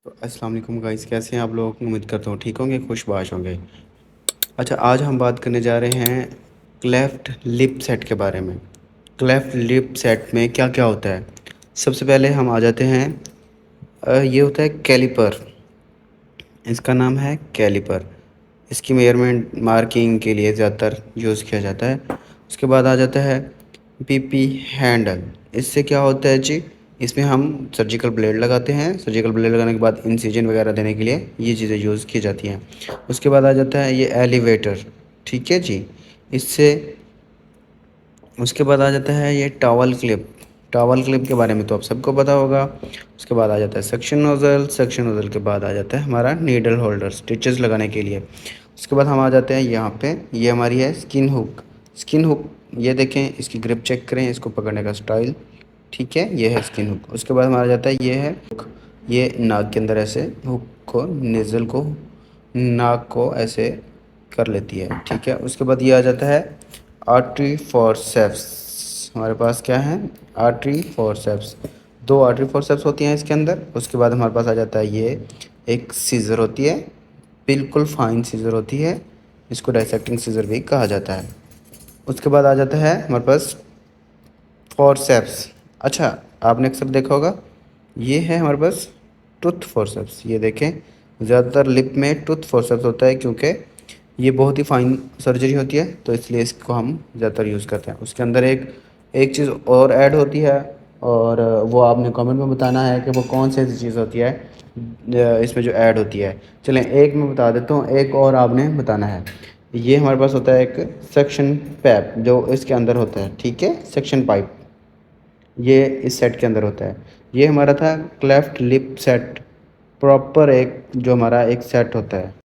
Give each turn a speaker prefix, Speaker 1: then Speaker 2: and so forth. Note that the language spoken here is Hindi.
Speaker 1: तो अस्सलाम वालेकुम गाइस, कैसे हैं आप लोग। उम्मीद करता हूँ ठीक होंगे, खुशबाश होंगे। अच्छा, आज हम बात करने जा रहे हैं क्लेफ्ट लिप सेट के बारे में। क्लेफ्ट लिप सेट में क्या क्या होता है। सबसे पहले हम आ जाते हैं, ये होता है कैलिपर। इसका नाम है कैलिपर। इसकी मेजरमेंट मार्किंग के लिए ज़्यादातर यूज़ किया जाता है। उसके बाद आ जाता है पीपी हैंडल। इससे क्या होता है जी, इसमें हम सर्जिकल ब्लेड लगाते हैं। सर्जिकल ब्लेड लगाने के बाद इंसिजन वगैरह देने के लिए ये चीज़ें यूज़ की जाती हैं। उसके बाद आ जाता है ये एलिवेटर। ठीक है जी। इससे उसके बाद आ जाता है ये टॉवल क्लिप। टॉवल क्लिप के बारे में तो आप सबको पता होगा। उसके बाद आ जाता है सक्शन नोज़ल। सक्शन नोज़ल के बाद आ जाता है हमारा नीडल होल्डर, स्टिचेस लगाने के लिए। उसके बाद हम आ जाते हैं यहाँ पे, ये हमारी है स्किन हुक। स्किन हुक, ये देखें, इसकी ग्रिप चेक करें, इसको पकड़ने का स्टाइल। ठीक है, ये है स्किन हुक। उसके बाद हमारा जाता है ये है हुक। ये नाक के अंदर ऐसे हुक को, नेज़ल को, नाक को ऐसे कर लेती है। ठीक है। उसके बाद ये आ जाता है आर्टरी फॉरसेप्स। हमारे पास क्या है, आर्टरी फॉरसेप्स। दो आर्टरी फॉरसेप्स होती हैं इसके अंदर। उसके बाद हमारे पास आ जाता है ये एक सीज़र होती है, बिल्कुल फाइन सीज़र होती है। इसको डाइसेक्टिंग सीज़र भी कहा जाता है। उसके बाद आ जाता है हमारे पास फॉरसेप्स। अच्छा, आपने अक्सर देखा होगा, ये है हमारे पास टूथ फॉरसेप्स। ये देखें, ज़्यादातर लिप में टूथ फॉरसेप्स होता है क्योंकि ये बहुत ही फाइन सर्जरी होती है, तो इसलिए इसको हम ज़्यादातर यूज़ करते हैं। उसके अंदर एक एक चीज़ और ऐड होती है, और वो आपने कमेंट में बताना है कि वो कौन सी ऐसी चीज़ होती है इसमें जो ऐड होती है। चलें, एक मैं बता देता हूँ, एक और आपने बताना है। ये हमारे पास होता है एक सक्शन पैप, जो इसके अंदर होता है। ठीक है, सक्शन पाइप, ये इस सेट के अंदर होता है। ये हमारा था क्लेफ्ट लिप सेट, प्रॉपर एक जो हमारा एक सेट होता है।